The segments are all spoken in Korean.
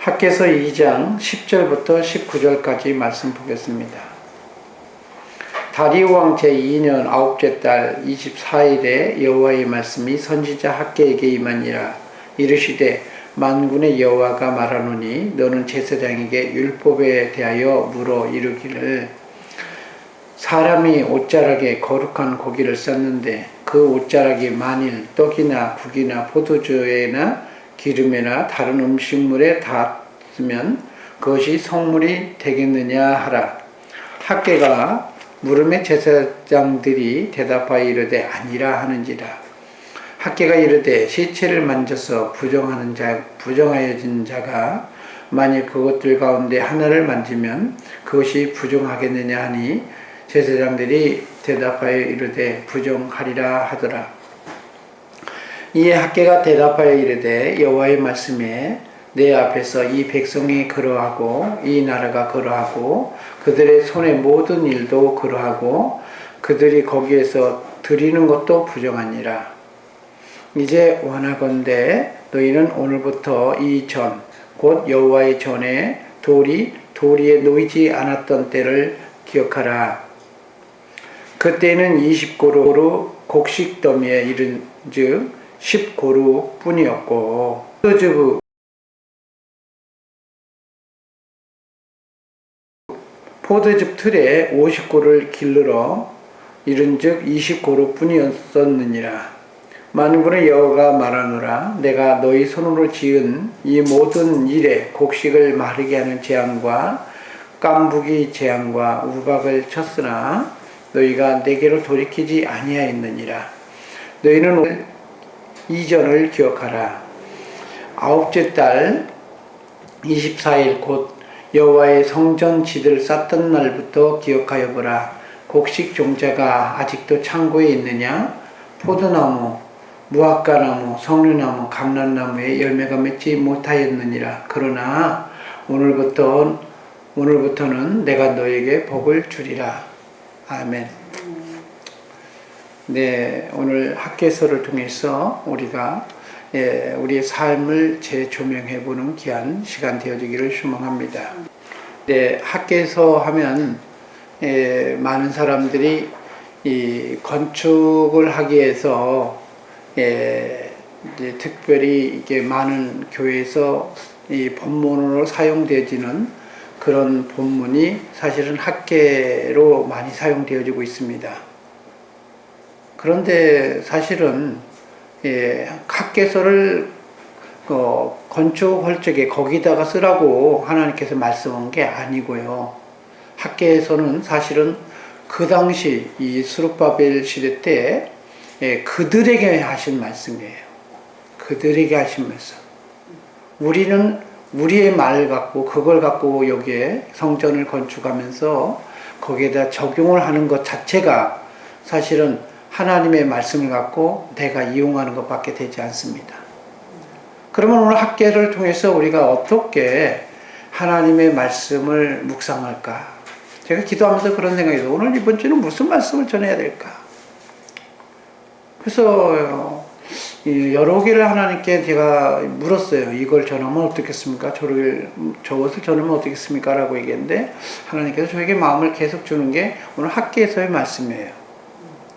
학개서 2장 10절부터 19절까지 말씀 보겠습니다. 다리오 왕 제2년 9째 달 24일에 여호와의 말씀이 선지자 학개에게 임하니라. 이르시되 만군의 여호와가 말하노니 너는 제사장에게 율법에 대하여 물어 이르기를 사람이 옷자락에 거룩한 고기를 썼는데 그 옷자락이 만일 떡이나 국이나 포도주에나 기름에나 다른 음식물에 닿으면 그것이 성물이 되겠느냐 하라. 학개가 물음에 제사장들이 대답하여 이르되 아니라 하는지라. 학개가 이르되 시체를 만져서 부정하여진 자가 만일 그것들 가운데 하나를 만지면 그것이 부정하겠느냐 하니 제사장들이 대답하여 이르되 부정하리라 하더라. 이에 학개가 대답하여 이르되 여호와의 말씀에 내 앞에서 이 백성이 그러하고 이 나라가 그러하고 그들의 손의 모든 일도 그러하고 그들이 거기에서 드리는 것도 부정하니라. 이제 원하건대 너희는 오늘부터 이 전 곧 여호와의 전에 도리에 놓이지 않았던 때를 기억하라. 그때는 20고루 곡식 더미에 이른즉 10고루 뿐이었고 포도즙 틀에 50고루를 길르러 이른즉 20고루 뿐이었느니라. 만군의 여호와가 말하노라. 내가 너희 손으로 지은 이 모든 일에 곡식을 마르게 하는 재앙과 깐부기 재앙과 우박을 쳤으나 너희가 내게로 돌이키지 아니하였느니라. 너희는 이전을 기억하라. 9째 달 24일 곧 여호와의 성전 지들을 쌓던 날부터 기억하여 보라. 곡식 종자가 아직도 창고에 있느냐? 포도나무, 무화과나무, 석류나무, 감람나무에 열매가 맺지 못하였느니라. 그러나 오늘부터는 내가 너에게 복을 주리라. 아멘. 네, 오늘 학개서를 통해서 우리가 우리의 삶을 재조명해 보는 귀한 시간 되어지기를 소망합니다. 네, 학개서 하면 많은 사람들이 이 건축을 하기 위해서 특별히 이게 많은 교회에서 이 본문으로 사용되어지는 그런 본문이 사실은 학개로 많이 사용되어지고 있습니다. 그런데 사실은 학개서를 건축할 적에 거기다가 쓰라고 하나님께서 말씀한 게 아니고요. 학개서는 사실은 그 당시 이 스룹바벨 시대 때 그들에게 하신 말씀이에요. 그들에게 하신 말씀. 우리는 우리의 말 갖고 그걸 갖고 여기에 성전을 건축하면서 거기에다 적용을 하는 것 자체가 사실은 하나님의 말씀을 갖고 내가 이용하는 것밖에 되지 않습니다. 그러면 오늘 학개를 통해서 우리가 어떻게 하나님의 말씀을 묵상할까? 제가 기도하면서 그런 생각이 들어요. 오늘 이번 주는 무슨 말씀을 전해야 될까? 그래서 여러 개를 하나님께 제가 물었어요. 이걸 전하면 어떻겠습니까? 저것을 전하면 어떻겠습니까? 라고 얘기했는데 하나님께서 저에게 마음을 계속 주는 게 오늘 학개서의 말씀이에요.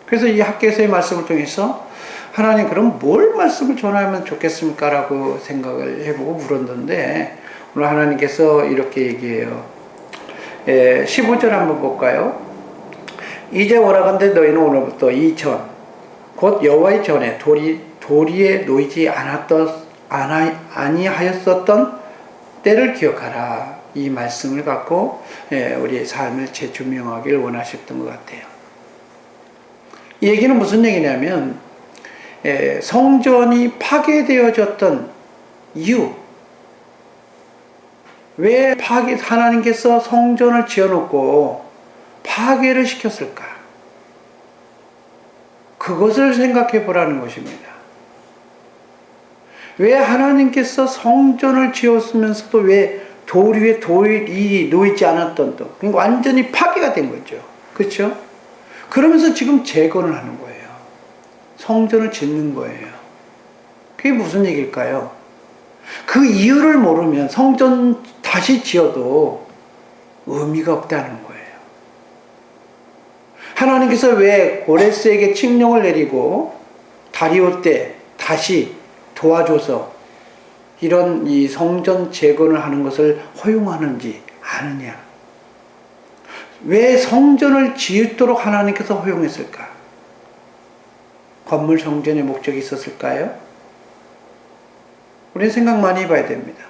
그래서 이 학개서의 말씀을 통해서 하나님 그럼 뭘 말씀을 전하면 좋겠습니까? 라고 생각을 해보고 물었는데 오늘 하나님께서 이렇게 얘기해요. 15절 한번 볼까요? 이제 오라건대 너희는 오늘부터 이 전 곧 여호와의 전에 도리에 놓이지 아니하였었던 때를 기억하라. 이 말씀을 갖고 우리의 삶을 재조명하길 원하셨던 것 같아요. 이 얘기는 무슨 얘기냐면 성전이 파괴되어졌던 이유, 왜 하나님께서 성전을 지어놓고 파괴를 시켰을까? 그것을 생각해 보라는 것입니다. 왜 하나님께서 성전을 지었으면서도 왜 돌 위에 돌이 놓이지 않았던 또 그러니까 완전히 파괴가 된 거죠. 그렇죠? 그러면서 지금 재건을 하는 거예요. 성전을 짓는 거예요. 그게 무슨 얘기일까요? 그 이유를 모르면 성전 다시 지어도 의미가 없다는 거예요. 하나님께서 왜 고레스에게 칙령을 내리고 다리오 때 다시 도와줘서 이런 이 성전 재건을 하는 것을 허용하는지 아느냐? 왜 성전을 지으도록 하나님께서 허용했을까? 건물 성전의 목적이 있었을까요? 우리는 생각 많이 해봐야 됩니다.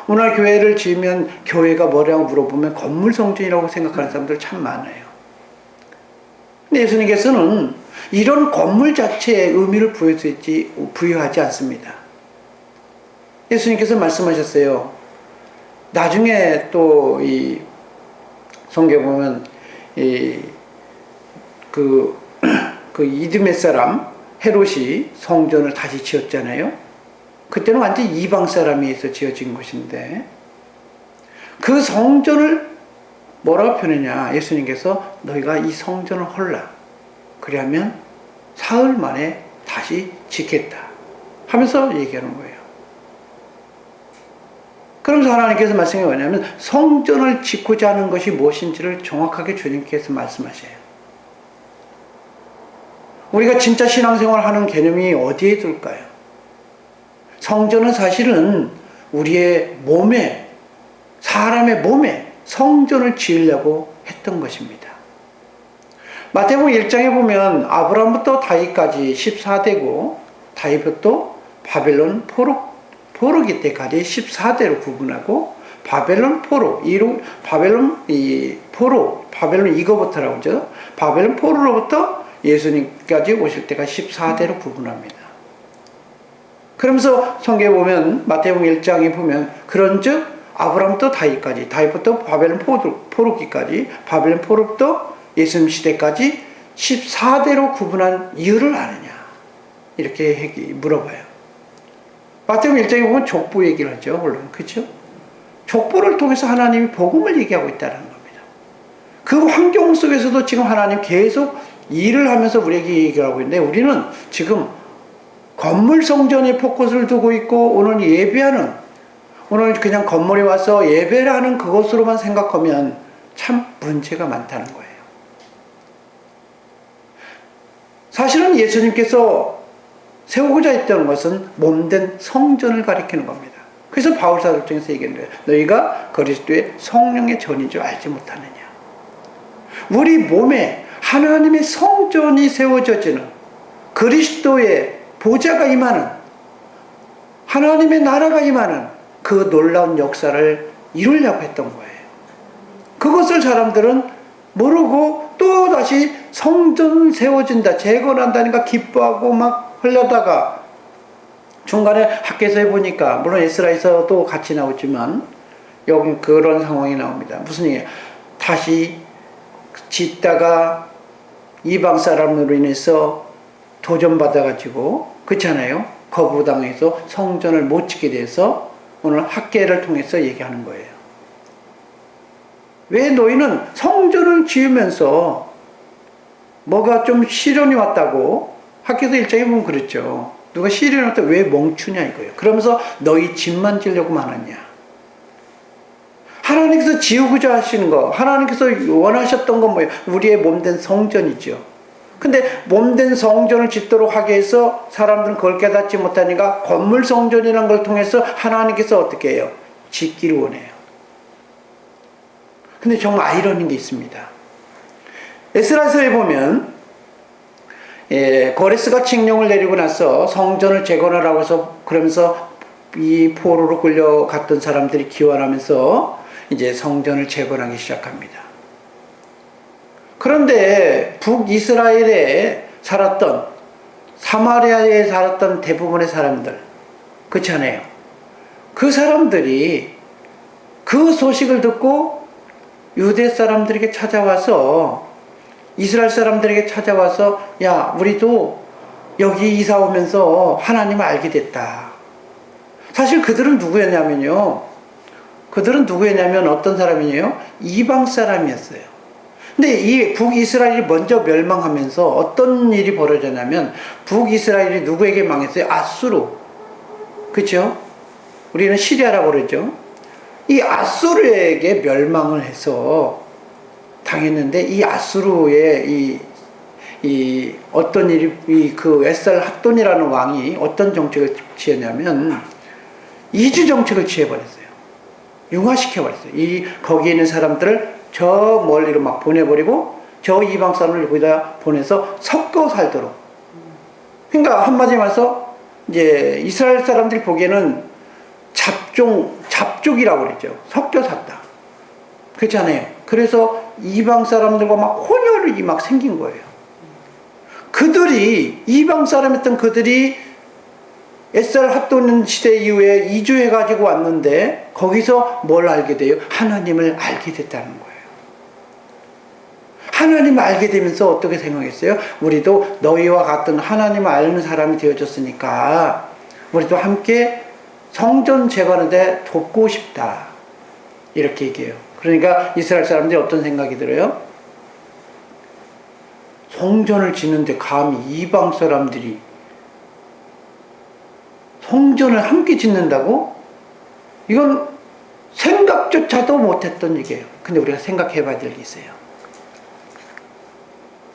오늘 교회를 지으면 교회가 뭐라고 물어보면 건물 성전이라고 생각하는 사람들 참 많아요. 근데 예수님께서는 이런 건물 자체에 의미를 부여하지 않습니다. 예수님께서 말씀하셨어요. 나중에 또 이 성경에 보면 그 이드메 사람 헤롯이 성전을 다시 지었잖아요. 그때는 완전 이방 사람이 해서 지어진 것인데 그 성전을 뭐라고 표현하냐? 예수님께서 너희가 이 성전을 헐라. 그리하면 사흘 만에 다시 짓겠다 하면서 얘기하는 거예요. 그러면서 하나님께서 말씀이 뭐냐면 성전을 짓고자 하는 것이 무엇인지를 정확하게 주님께서 말씀하셔요. 우리가 진짜 신앙생활 하는 개념이 어디에 둘까요? 성전은 사실은 우리의 몸에, 사람의 몸에 성전을 지으려고 했던 것입니다. 마태복음 1장에 보면 아브라함부터 다윗까지 14대고 다윗부터 바벨론 포로기 때까지 14대로 구분하고 바벨론 이거부터라고 하죠. 바벨론 포로로부터 예수님까지 오실 때가 14대로 구분합니다. 그러면서 성경에 보면 마태복음 1장에 보면 그런즉 아브라함부터 다윗까지 다윗부터 바벨론 포로기까지 바벨론 포로부터 예수님 시대까지 14대로 구분한 이유를 아느냐 이렇게 물어봐요. 마태복음 1장에 보면 족보 얘기를 하죠. 물론 그렇죠? 족보를 통해서 하나님이 복음을 얘기하고 있다는 겁니다. 그 환경 속에서도 지금 하나님 계속 일을 하면서 우리에게 얘기를 하고 있는데 우리는 지금 건물 성전에 포커스를 두고 있고 오늘 그냥 건물에 와서 예배를 하는 그것으로만 생각하면 참 문제가 많다는 거예요. 사실은 예수님께서 세우고자 했던 것은 몸된 성전을 가리키는 겁니다. 그래서 바울사도 중에서 얘기하는 거예요. 너희가 그리스도의 성령의 전인 줄 알지 못하느냐. 우리 몸에 하나님의 성전이 세워져지는 그리스도의 보좌가 임하는 하나님의 나라가 임하는 그 놀라운 역사를 이루려고 했던 거예요. 그것을 사람들은 모르고 또 다시 성전 세워진다, 재건한다니까 기뻐하고 막 흘려다가 중간에 학개서에 보니까 물론 에스라에서도 같이 나오지만 여기 그런 상황이 나옵니다. 무슨 얘기예요? 다시 짓다가 이방 사람으로 인해서 도전받아가지고 그렇잖아요. 거부당해서 성전을 못 짓게 돼서 오늘 학개를 통해서 얘기하는 거예요. 왜 너희는 성전을 지으면서 뭐가 좀 시련이 왔다고 학개서 1장에 보면 그랬죠. 누가 시련이 왔다 왜 멈추냐 이거예요. 그러면서 너희 집만 지으려고 하느냐. 하나님께서 지우고자 하시는 거, 하나님께서 원하셨던 건 뭐예요? 우리의 몸된 성전이죠. 근데 몸된 성전을 짓도록 하게 해서 사람들은 그걸 깨닫지 못하니까 건물 성전이라는 걸 통해서 하나님께서 어떻게 해요? 짓기를 원해요. 근데 정말 아이러니한 게 있습니다. 에스라서에 보면 고레스가 칙령을 내리고 나서 성전을 재건하라고 해서 그러면서 이 포로로 끌려갔던 사람들이 기원하면서 이제 성전을 재건하기 시작합니다. 그런데 북이스라엘에 살았던 사마리아에 살았던 대부분의 사람들 그렇잖아요. 그 사람들이 그 소식을 듣고 유대 사람들에게 찾아와서 이스라엘 사람들에게 찾아와서 야 우리도 여기 이사 오면서 하나님을 알게 됐다. 사실 그들은 누구였냐면 어떤 사람이에요? 이방 사람이었어요. 근데 이 북이스라엘이 먼저 멸망하면서 어떤 일이 벌어졌냐면 북이스라엘이 누구에게 망했어요? 아수르. 그렇죠? 우리는 시리아라고 그러죠. 이 아수르에게 멸망을 해서 당했는데, 이 아수르의 이 어떤 일이, 그 에살 핫돈이라는 왕이 어떤 정책을 취했냐면 이주 정책을 취해버렸어요. 융화시켜버렸어요. 거기에 있는 사람들을 저 멀리로 막 보내버리고 저 이방 사람을 거기다 보내서 섞여 살도록. 그러니까 한마디로 말해서 이제 이스라엘 사람들이 보기에는 잡족이라고 그랬죠. 섞여 샀다. 그렇잖아요. 그래서 이방 사람들과 막 혼혈이 막 생긴 거예요. 그들이, 이방 사람이었던 그들이 에살 핫돈 시대 이후에 이주해가지고 왔는데, 거기서 뭘 알게 돼요? 하나님을 알게 됐다는 거예요. 하나님을 알게 되면서 어떻게 생각했어요? 우리도 너희와 같은 하나님을 아는 사람이 되어졌으니까 우리도 함께 성전 재건하는데 돕고 싶다, 이렇게 얘기해요. 그러니까 이스라엘 사람들이 어떤 생각이 들어요? 성전을 짓는데 감히 이방 사람들이 성전을 함께 짓는다고? 이건 생각조차도 못했던 얘기예요. 근데 우리가 생각해 봐야 될 게 있어요.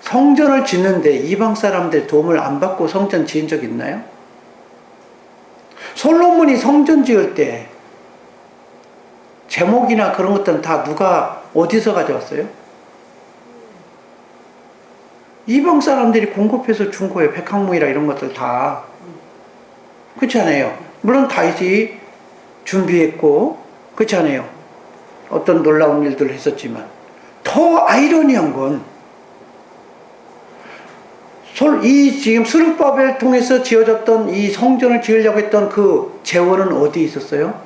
성전을 짓는데 이방 사람들의 도움을 안 받고 성전 지은 적 있나요? 솔로몬이 성전 지을 때 제목이나 그런 것들은 다 누가 어디서 가져왔어요? 이방 사람들이 공급해서 준 거예요. 백항목이라 이런 것들 다. 그렇지 않아요? 물론 다윗이 준비했고, 그렇지 않아요? 어떤 놀라운 일들을 했었지만, 더 아이러니한 건 지금 스룹바벨 통해서 지어졌던 이 성전을 지으려고 했던 그 재원은 어디 있었어요?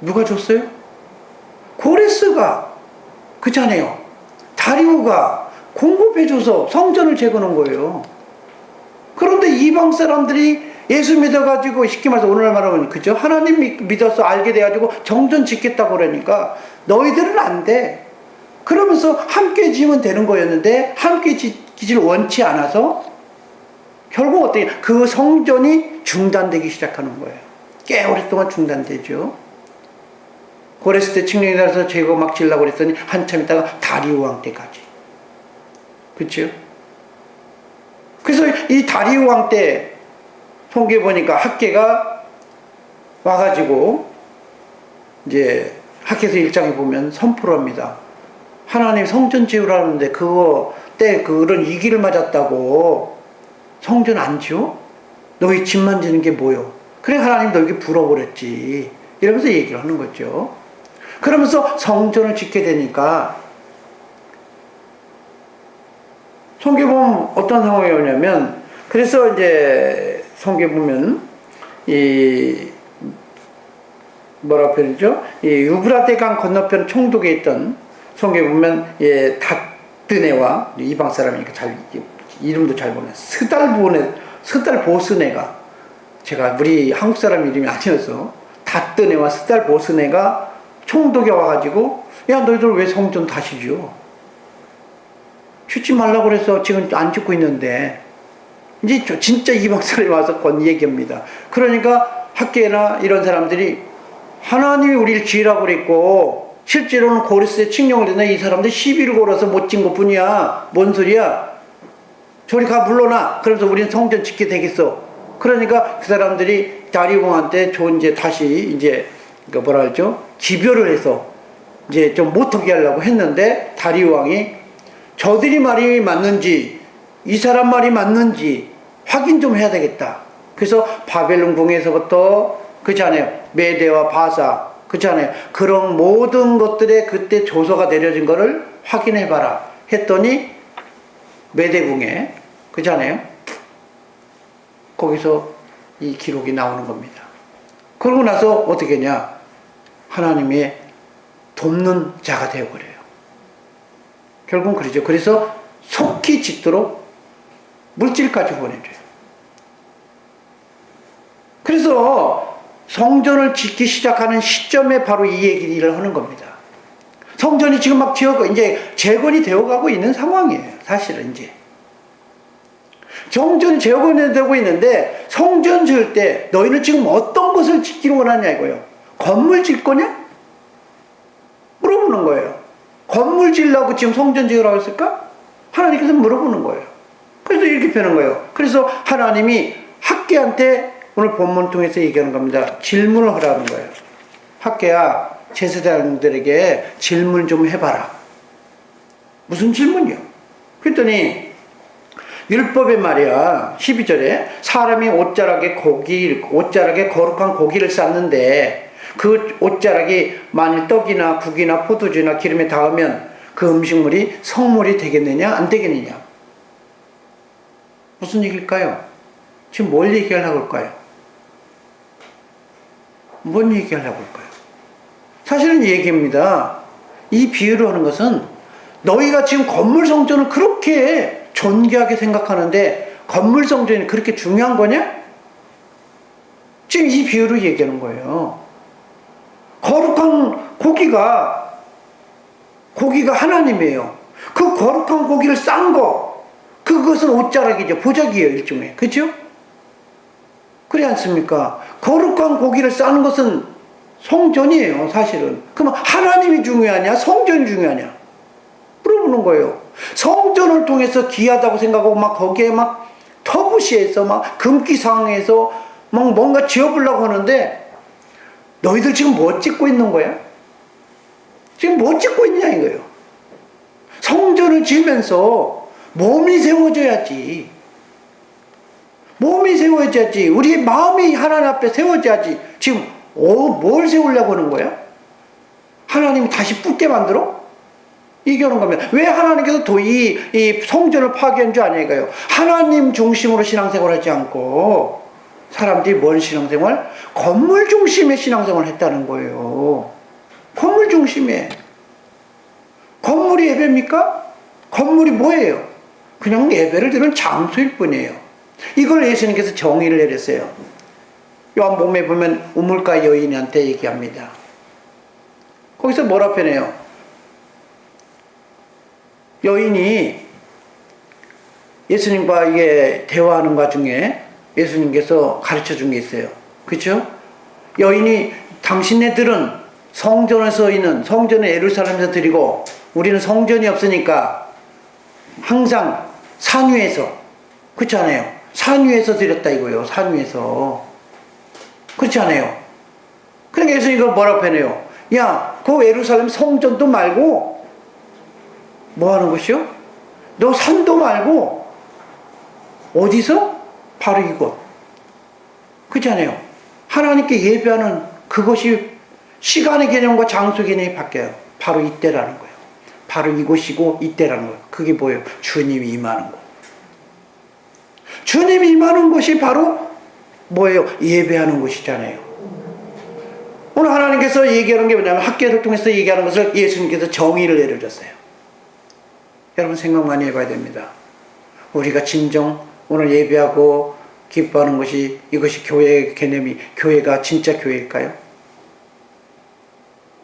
누가 줬어요? 고레스가, 그렇잖아요. 다리우가 공급해줘서 성전을 재건한 거예요. 그런데 이방 사람들이 예수 믿어가지고, 쉽게 말해서 오늘날 말하면 그죠? 하나님 믿어서 알게 돼가지고 정전 짓겠다고 그러니까 너희들은 안 돼. 그러면서 함께 지으면 되는 거였는데, 함께 짓기를 원치 않아서 결국 어떻게 그 성전이 중단되기 시작하는 거예요. 꽤 오랫동안 중단되죠. 고레스 때 칙령이 나서 제거 막 지으려고 그랬더니 한참 있다가 다리우 왕 때까지. 그렇죠? 그래서 이 다리우 왕 때 성경에 보니까 학개가 와가지고 이제 학개서 1장에 보면 선포를 합니다. 하나님 성전 지으라는데 그거 때 그런 위기를 맞았다고 성전 안 지어? 너희 집만 지는 게 뭐요? 그래 하나님 너에게 불어버렸지. 이러면서 얘기를 하는 거죠. 그러면서 성전을 짓게 되니까 성경에 보면 어떤 상황이 오냐면, 그래서 이제 성경에 보면 뭐라 표현이죠? 이 유브라데 강 건너편 총독에 있던, 성경에 보면 닷드네와 이방 사람이니까 이름도 잘 모르는 스달보스네가, 제가 우리 한국 사람 이름이 아니어서 닷드네와 스달보스네가 총독에 와가지고, 야 너희들 왜 성전 다시 지어? 짓지 말라고 그래서 지금 안 짓고 있는데, 이제 진짜 이방 사람이 와서 건 얘기입니다. 그러니까 학계나 이런 사람들이 하나님이 우리를 지으라고 그랬고, 실제로는 고레스에 칙령을 했는데 이 사람들 시비를 걸어서 못 진 것 뿐이야. 뭔 소리야? 저리 가 물러나. 그러면서 우리는 성전 짓게 되겠어. 그러니까 그 사람들이 다리우 왕한테 이제 다시 이제 뭐라 하죠? 기별을 해서 이제 좀 못하게 하려고 했는데, 다리우 왕이 저들이 말이 맞는지 이 사람 말이 맞는지 확인 좀 해야 되겠다. 그래서 바벨론 궁에서부터, 그렇잖아요, 메대와 바사, 그렇잖아요, 그런 모든 것들에 그때 조서가 내려진 거를 확인해봐라 했더니 메대궁에, 그렇잖아요, 거기서 이 기록이 나오는 겁니다. 그러고 나서 어떻게 했냐? 하나님의 돕는 자가 되어버려요. 결국은 그러죠. 그래서 속히 짓도록 물질까지 보내줘요. 그래서 성전을 짓기 시작하는 시점에 바로 이 얘기를 하는 겁니다. 성전이 지금 막 이제 재건이 되어가고 있는 상황이에요. 사실은 이제 성전이 재건이 되고 있는데, 성전 지을 때 너희는 지금 어떤 것을 무엇을 짓기를 원하냐 이거예요. 건물 짓 거냐? 물어보는 거예요. 건물 지으려고 지금 성전 지으라고 했을까? 하나님께서 물어보는 거예요. 그래서 이렇게 표현한 거예요. 그래서 하나님이 학개한테 오늘 본문 통해서 얘기하는 겁니다. 질문을 하라는 거예요. 학개야, 제사장들에게 질문 좀 해봐라. 무슨 질문이요? 그랬더니 율법에 말이야 12절에 사람이 옷자락에 거룩한 고기를 쌓는데 그 옷자락이 만일 떡이나 국이나 포도주나 기름에 닿으면 그 음식물이 성물이 되겠느냐 안 되겠느냐. 무슨 얘기일까요? 지금 뭘 얘기하려고 할까요? 뭔 얘기하려고 할까요? 사실은 이 얘기입니다. 이 비유를 하는 것은 너희가 지금 건물 성전을 그렇게 존귀하게 생각하는데 건물 성전이 그렇게 중요한 거냐? 지금 이 비유를 얘기하는 거예요. 거룩한 고기가 하나님이에요. 그 거룩한 고기를 싼 거, 그것은 옷자락이죠. 보자기예요, 일종의. 그렇죠? 그렇지 않습니까? 거룩한 고기를 싸는 것은 성전이에요, 사실은. 그러면 하나님이 중요하냐, 성전이 중요하냐? 물어보는 거예요. 성전을 통해서 귀하다고 생각하고 막 거기에 막 터부시해서 막 금기상해서 막 뭔가 지어보려고 하는데 너희들 지금 뭐 찍고 있는 거야? 지금 뭐 찍고 있냐 이거예요. 성전을 지으면서 몸이 세워져야지. 몸이 세워져야지. 우리의 마음이 하나님 앞에 세워져야지. 지금 뭘 세우려고 하는 거야? 하나님이 다시 붓게 만들어? 얘기하는 거면 왜 하나님께서 이 성전을 파괴한 줄 아냐 이거예요. 하나님 중심으로 신앙생활을 하지 않고 사람들이 뭔 신앙생활? 건물 중심의 신앙생활을 했다는 거예요. 건물 중심에. 건물이 예배입니까? 건물이 뭐예요? 그냥 예배를 드리는 장소일 뿐이에요. 이걸 예수님께서 정의를 내렸어요. 요한복음에 보면 우물가 여인한테 얘기합니다. 거기서 뭐라 표현해요? 여인이 예수님과 이게 대화하는 과정에 예수님께서 가르쳐 준 게 있어요. 그렇죠? 여인이 당신네들은 성전에서 있는 성전을 예루살렘에서 드리고 우리는 성전이 없으니까 항상 산 위에서, 그렇지 않아요? 산 위에서 드렸다 이거예요. 산 위에서. 그렇지 않아요? 그러니까 예수님 이걸 뭐라고 표현해요? 야, 그 예루살렘 성전도 말고 뭐 하는 것이요? 너 산도 말고 어디서? 바로 이곳. 그렇지 않아요? 하나님께 예배하는 그것이 시간의 개념과 장소 개념이 바뀌어요. 바로 이때라는 거예요. 바로 이곳이고 이때라는 거예요. 그게 뭐예요? 주님이 임하는 거. 주님이 임하는 곳이 바로 뭐예요? 예배하는 곳이잖아요. 오늘 하나님께서 얘기하는 게 뭐냐면 학교를 통해서 얘기하는 것을 예수님께서 정의를 내려줬어요. 여러분 생각 많이 해봐야 됩니다. 우리가 진정 오늘 예배하고 기뻐하는 것이 이것이 교회의 개념이 교회가 진짜 교회일까요?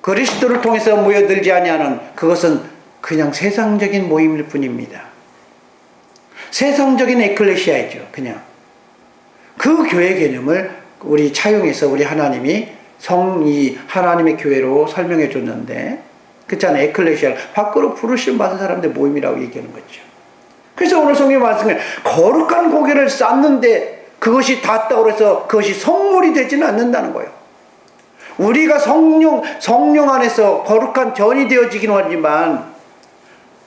그리스도를 통해서 모여들지 아니하는 그것은 그냥 세상적인 모임일 뿐입니다. 세상적인 에클레시아이죠. 그냥 그 교회 개념을 우리 차용해서 우리 하나님이 이 하나님의 교회로 설명해 줬는데 그렇잖아요. 에클레시아 밖으로 부르심 받은 사람들 모임이라고 얘기하는 거죠. 그래서 오늘 성경 말씀에 거룩한 고기를 쌓는데 그것이 닿았다고 해서 그것이 성물이 되지는 않는다는 거예요. 우리가 성령 안에서 거룩한 전이 되어지긴 하지만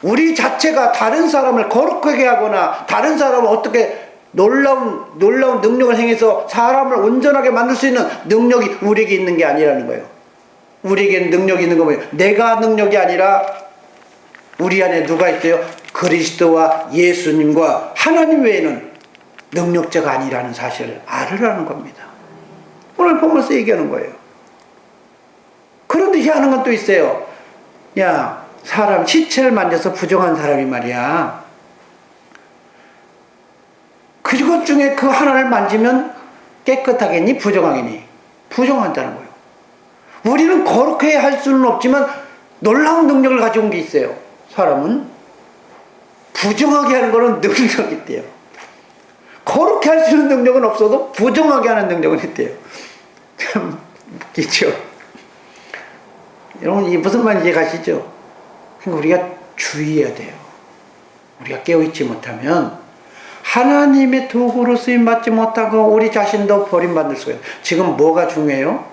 우리 자체가 다른 사람을 거룩하게 하거나 다른 사람을 어떻게 놀라운 능력을 행해서 사람을 온전하게 만들 수 있는 능력이 우리에게 있는 게 아니라는 거예요. 우리에게 능력이 있는 건 뭐예요? 내가 능력이 아니라 우리 안에 누가 있어요? 그리스도와 예수님과 하나님 외에는 능력자가 아니라는 사실을 알으라는 겁니다. 오늘 보면서 얘기하는 거예요. 그런데 희한한 건 또 있어요. 야, 사람 시체를 만져서 부정한 사람이 말이야. 그것 중에 그 하나를 만지면 깨끗하겠니? 부정하겠니? 부정한다는 거예요. 우리는 거룩해 할 수는 없지만 놀라운 능력을 가져온 게 있어요. 사람은 부정하게 하는 거는 능력이 있대요. 거룩해 할 수 있는 능력은 없어도 부정하게 하는 능력은 있대요. 참 웃기죠. 여러분, 이 무슨 말인지 가시죠? 그러니까 우리가 주의해야 돼요. 우리가 깨어있지 못하면 하나님의 도구로 쓰임받지 못하고 우리 자신도 버림받을 수가 있어요. 지금 뭐가 중요해요?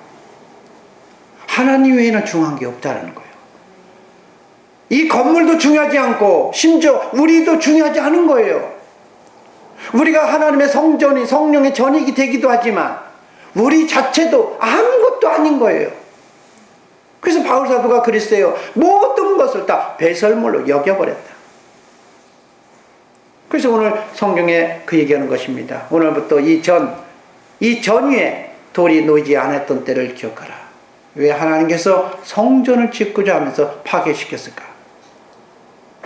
하나님 외에는 중요한 게 없다는 거예요. 이 건물도 중요하지 않고 심지어 우리도 중요하지 않은 거예요. 우리가 하나님의 성전이 성령의 전익이 되기도 하지만 우리 자체도 아무것도 아닌 거예요. 그래서 바울 사도가 그랬어요. 모든 것을 다 배설물로 여겨버렸다. 그래서 오늘 성경에 그 얘기하는 것입니다. 오늘부터 이 전위에 돌이 놓이지 않았던 때를 기억하라. 왜 하나님께서 성전을 짓고자 하면서 파괴시켰을까?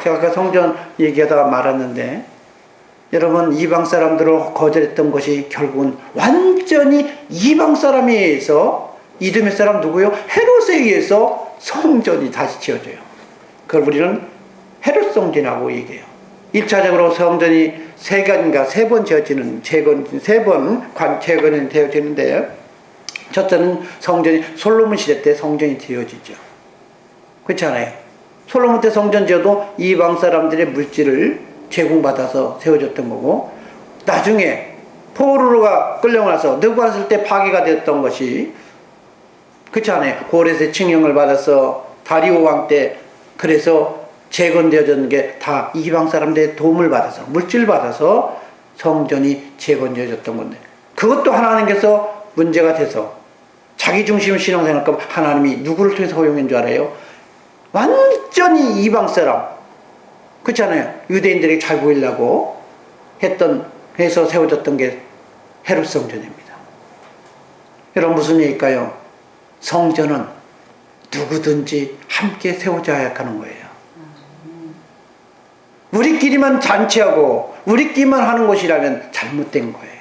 제가 아까 성전 얘기하다가 말았는데, 여러분, 이방 사람들을 거절했던 것이 결국은 완전히 이방 사람에 의해서, 이두메 사람 누구요? 헤롯에 의해서 성전이 다시 지어져요. 그걸 우리는 헤롯 성전이라고 얘기해요. 1차적으로 성전이 세 번 지어지는, 재건이 되어지는데, 첫째는 성전이 솔로몬 시대 때 성전이 되어지죠. 그렇지 않아요? 솔로몬 때 성전 지어도 이방 사람들의 물질을 제공받아서 세워졌던 거고, 나중에 포로가 끌려가서 느부갓네살 때 파괴가 되었던 것이, 그렇지 않아요? 고레스의 칙령을 받아서 다리오 왕 때 그래서 재건되어졌는 게 다 이방 사람들의 도움을 받아서, 물질 받아서 성전이 재건되어졌던 건데, 그것도 하나님께서 문제가 돼서 자기 중심 신앙생활과 하나님이 누구를 통해서 허용한 줄 알아요? 완전히 이방 사람, 그렇잖아요. 유대인들에게 잘 보이려고 해서 세워졌던 게 헤롯 성전입니다. 여러분, 무슨 얘기일까요? 성전은 누구든지 함께 세워져야 하는 거예요. 우리끼리만 잔치하고 우리끼리만 하는 것이라면 잘못된 거예요.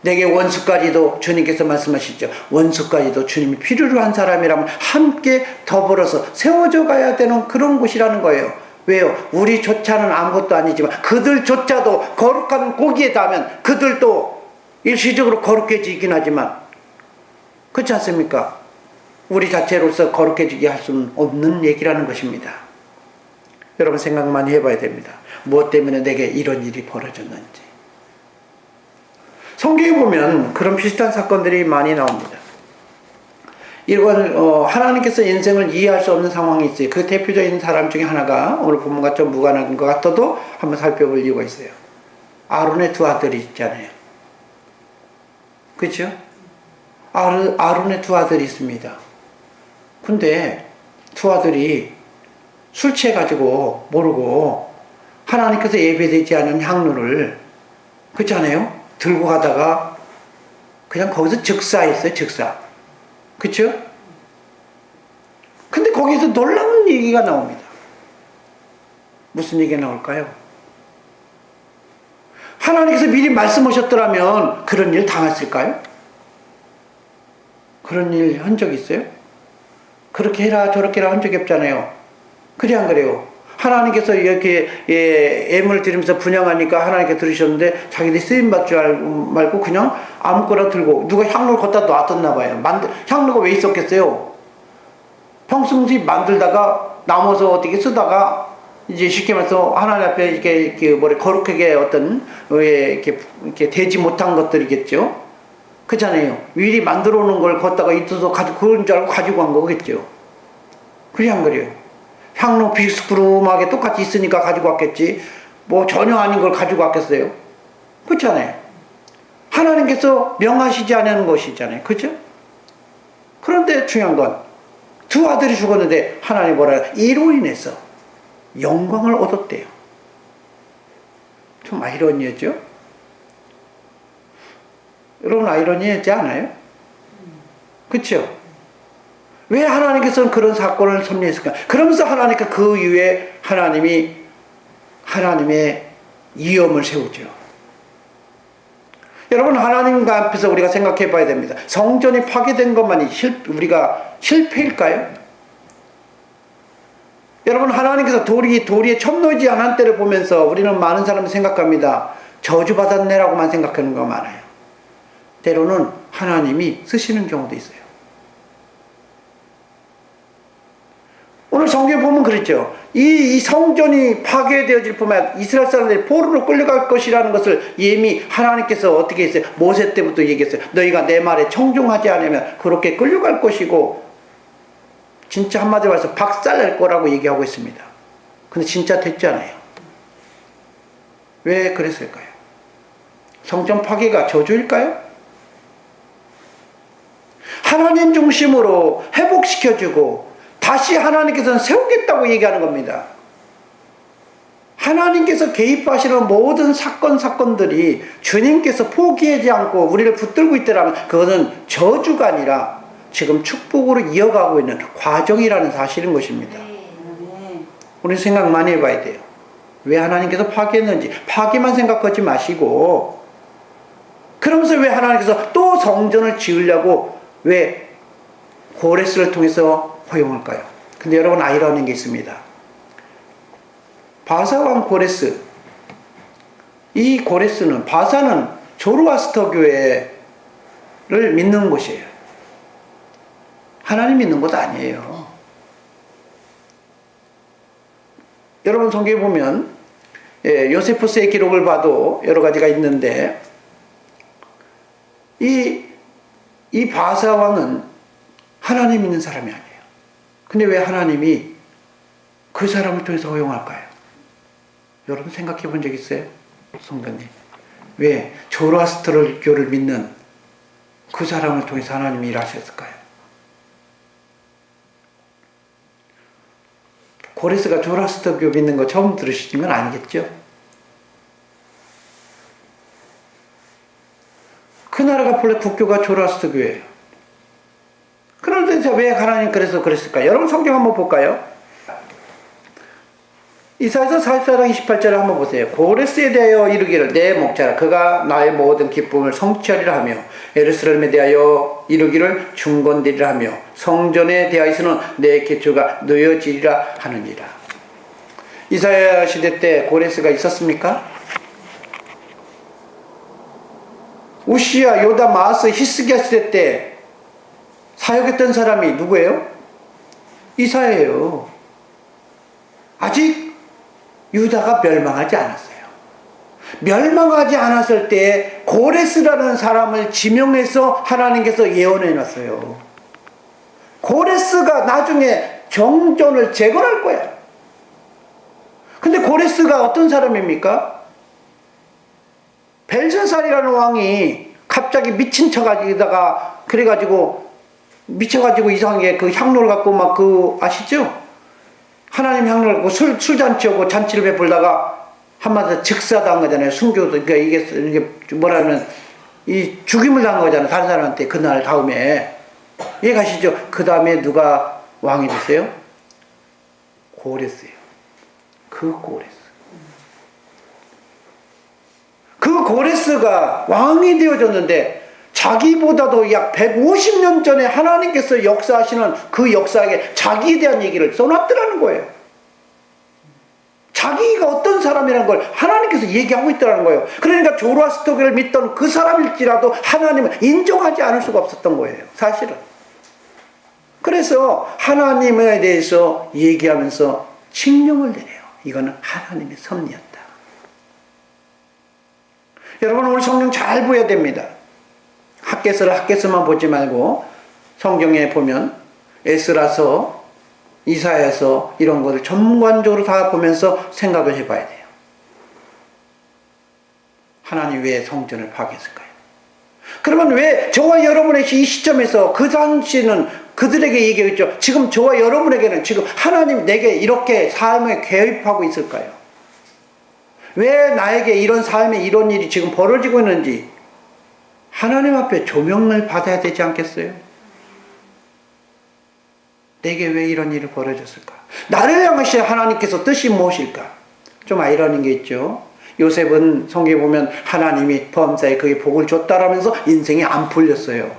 내게 원수까지도, 주님께서 말씀하시죠. 원수까지도 주님이 필요로 한 사람이라면 함께 더불어서 세워져 가야 되는 그런 곳이라는 거예요. 왜요? 우리조차는 아무것도 아니지만 그들조차도 거룩한 고기에 닿으면 그들도 일시적으로 거룩해지긴 하지만, 그렇지 않습니까? 우리 자체로서 거룩해지게 할 수는 없는 얘기라는 것입니다. 여러분, 생각만 해봐야 됩니다. 무엇 때문에 내게 이런 일이 벌어졌는지. 성경에 보면 그런 비슷한 사건들이 많이 나옵니다. 이건 하나님께서 인생을 이해할 수 없는 상황이 있어요. 그 대표적인 사람 중에 하나가 오늘 본문과 좀 무관한 것 같아도 한번 살펴볼 이유가 있어요. 아론의 두 아들이 있잖아요. 그렇죠? 아론의 두 아들이 있습니다. 근데 두 아들이 술 취해가지고 모르고 하나님께서 예배되지 않은 향로를, 그렇잖아요? 들고 가다가 그냥 거기서 즉사했어요. 즉사. 그쵸? 근데 거기서 놀라운 얘기가 나옵니다. 무슨 얘기가 나올까요? 하나님께서 미리 말씀하셨더라면 그런 일 당했을까요? 그런 일 한 적 있어요? 그렇게 해라 저렇게 해라 한 적이 없잖아요. 그래 안 그래요? 하나님께서 이렇게 예물을 드리면서 분양하니까 하나님께 들으셨는데 자기들이 쓰임받지 말고 그냥 아무거나 들고, 누가 향로를 갖다 놔뒀나 봐요. 향로가 왜 있었겠어요? 평상시 만들다가 남아서 어떻게 쓰다가 이제 쉽게 말해서 하나님 앞에 이렇게 거룩하게 어떤 이렇게 되지 못한 것들이겠죠. 그렇잖아요. 미리 만들어 놓은 걸 걷다가 있어서 그런 줄 알고 가지고 간 거겠죠. 그래 안 그래요? 향로 비스크름하게 똑같이 있으니까 가지고 왔겠지, 뭐 전혀 아닌 걸 가지고 왔겠어요? 그렇잖아요. 하나님께서 명하시지 않은 것이잖아요. 그렇죠? 그런데 중요한 건 두 아들이 죽었는데 하나님 뭐라, 이로 인해서 영광을 얻었대요. 좀 아이러니했죠? 여러분, 아이러니하지 않아요? 그렇죠? 왜 하나님께서는 그런 사건을 섭리했을까? 그러면서 하나님께 그 이후에 하나님의 위엄을 세우죠. 여러분, 하나님 앞에서 우리가 생각해 봐야 됩니다. 성전이 파괴된 것만이 우리가 실패일까요? 여러분, 하나님께서 도리에 첩놓이지 않은 때를 보면서 우리는 많은 사람이 생각합니다. 저주받았네라고만 생각하는 거 많아요. 때로는 하나님이 쓰시는 경우도 있어요. 오늘 성경에 보면 그랬죠. 이 성전이 파괴되어질 뿐만 이스라엘 사람들이 포로로 끌려갈 것이라는 것을 이미 하나님께서 어떻게 했어요? 모세 때부터 얘기했어요. 너희가 내 말에 청종하지 않으면 그렇게 끌려갈 것이고 진짜 한마디로 말해서 박살날 거라고 얘기하고 있습니다. 근데 진짜 됐잖아요. 왜 그랬을까요? 성전 파괴가 저주일까요? 하나님 중심으로 회복시켜주고 다시 하나님께서는 세우겠다고 얘기하는 겁니다. 하나님께서 개입하시는 모든 사건들이 주님께서 포기하지 않고 우리를 붙들고 있더라면 그것은 저주가 아니라 지금 축복으로 이어가고 있는 과정이라는 사실인 것입니다. 우리 생각 많이 해봐야 돼요. 왜 하나님께서 파괴했는지 파괴만 생각하지 마시고 그러면서 왜 하나님께서 또 성전을 지으려고 왜 고레스를 통해서 허용할까요? 근데 여러분 아이러니한 게 있습니다. 바사왕 고레스, 이 고레스는 바사는 조로아스터 교회를 믿는 곳이에요. 하나님 믿는 곳 아니에요. 여러분 성경에 보면 요세푸스의 기록을 봐도 여러 가지가 있는데 이 바사왕은 하나님 믿는 사람이 아니에요. 근데 왜 하나님이 그 사람을 통해서 허용할까요? 여러분 생각해 본 적 있어요? 성도님. 왜 조로아스터 교를 믿는 그 사람을 통해서 하나님이 일하셨을까요? 고레스가 조로아스터 교 믿는 거 처음 들으시는 건 아니겠죠? 그 나라가 본래 국교가 조로아스터 교예요. 그런데 왜 하나님 그래서 그랬을까요? 여러분 성경 한번 볼까요? 이사야서 44장 28절을 한번 보세요. 고레스에 대하여 이르기를 내 목자라 그가 나의 모든 기쁨을 성취하리라 하며 예루살렘에 대하여 이르기를 중건되리라 하며 성전에 대하여서는 내 기초가 놓여지리라 하느니라. 이사야 시대 때 고레스가 있었습니까? 우시야, 요담, 아하스, 히스기야 시대 때 사역했던 사람이 누구예요? 이사야예요. 아직 유다가 멸망하지 않았어요. 멸망하지 않았을 때 고레스라는 사람을 지명해서 하나님께서 예언해 놨어요. 고레스가 나중에 정전을 재건할 거야. 근데 고레스가 어떤 사람입니까? 벨사살이라는 왕이 갑자기 미친 척하다가 그래가지고 미쳐가지고 이상하게 그 향로를 갖고 막 아시죠? 하나님 향로를 갖고 술잔치하고 잔치를 베풀다가 한마디로 즉사당한 거잖아요. 순교도 그러니까 이게 뭐라면 이 죽임을 당한 거잖아요. 다른 사람한테 그날 다음에 이해가시죠? 그 다음에 누가 왕이 됐어요? 고레스예요. 그 고레스. 그 고레스가 왕이 되어졌는데 자기보다도 약 150년 전에 하나님께서 역사하시는 그 역사에 자기에 대한 얘기를 써놨더라는 거예요. 자기가 어떤 사람이라는 걸 하나님께서 얘기하고 있더라는 거예요. 그러니까 조로아스터교를 믿던 그 사람일지라도 하나님을 인정하지 않을 수가 없었던 거예요. 사실은. 그래서 하나님에 대해서 얘기하면서 칙령을 내려요. 이거는 하나님의 섭리였다. 여러분 우리 성경 잘 보여야 됩니다. 학개서만 보지 말고 성경에 보면 에스라서, 이사야서 이런 것을 전반적으로 다 보면서 생각을 해봐야 돼요. 하나님 왜 성전을 파괴했을까요? 그러면 왜 저와 여러분의 이 시점에서 그 당시는 그들에게 얘기했죠. 지금 저와 여러분에게는 지금 하나님 내게 이렇게 삶에 개입하고 있을까요? 왜 나에게 이런 삶에 이런 일이 지금 벌어지고 있는지 하나님 앞에 조명을 받아야 되지 않겠어요? 내게 왜 이런 일이 벌어졌을까? 나를 향하신 하나님께서 뜻이 무엇일까? 좀 아이러니한 게 있죠. 요셉은 성경에 보면 하나님이 범사에 그에게 복을 줬다라면서 인생이 안 풀렸어요.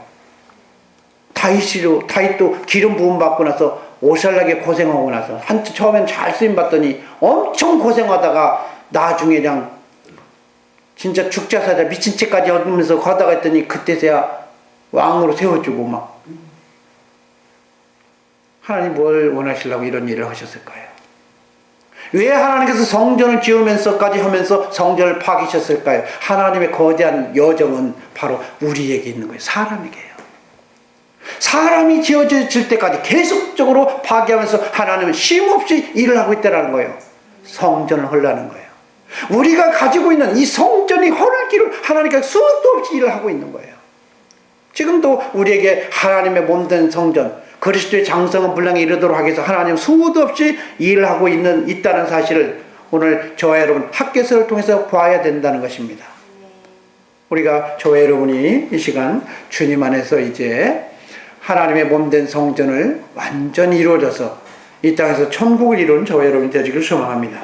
다윗도 기름 부음 받고 나서 오살나게 고생하고 나서 처음엔 잘 쓰임 받더니 엄청 고생하다가 나중에 그냥 진짜 죽자사자 미친 채까지 얻으면서 가다가 했더니 그때서야 왕으로 세워주고 막. 하나님 뭘 원하시려고 이런 일을 하셨을까요? 왜 하나님께서 성전을 지으면서까지 하면서 성전을 파기셨을까요? 하나님의 거대한 여정은 바로 우리에게 있는 거예요. 사람에게요. 사람이 지어질 때까지 계속적으로 파괴하면서 하나님은 쉼없이 일을 하고 있다는 거예요. 성전을 헐라는 거예요. 우리가 가지고 있는 이 성전이 헐을 길을 하나님께서 수도 없이 일을 하고 있는 거예요. 지금도 우리에게 하나님의 몸된 성전, 그리스도의 장성한 분량에 이르도록 하기 위해서 하나님 수도 없이 일을 하고 있다는 사실을 오늘 저와 여러분 학개서를 통해서 봐야 된다는 것입니다. 우리가 저와 여러분이 이 시간 주님 안에서 이제 하나님의 몸된 성전을 완전히 이루어져서 이 땅에서 천국을 이룬 저와 여러분이 되시기를 소망합니다.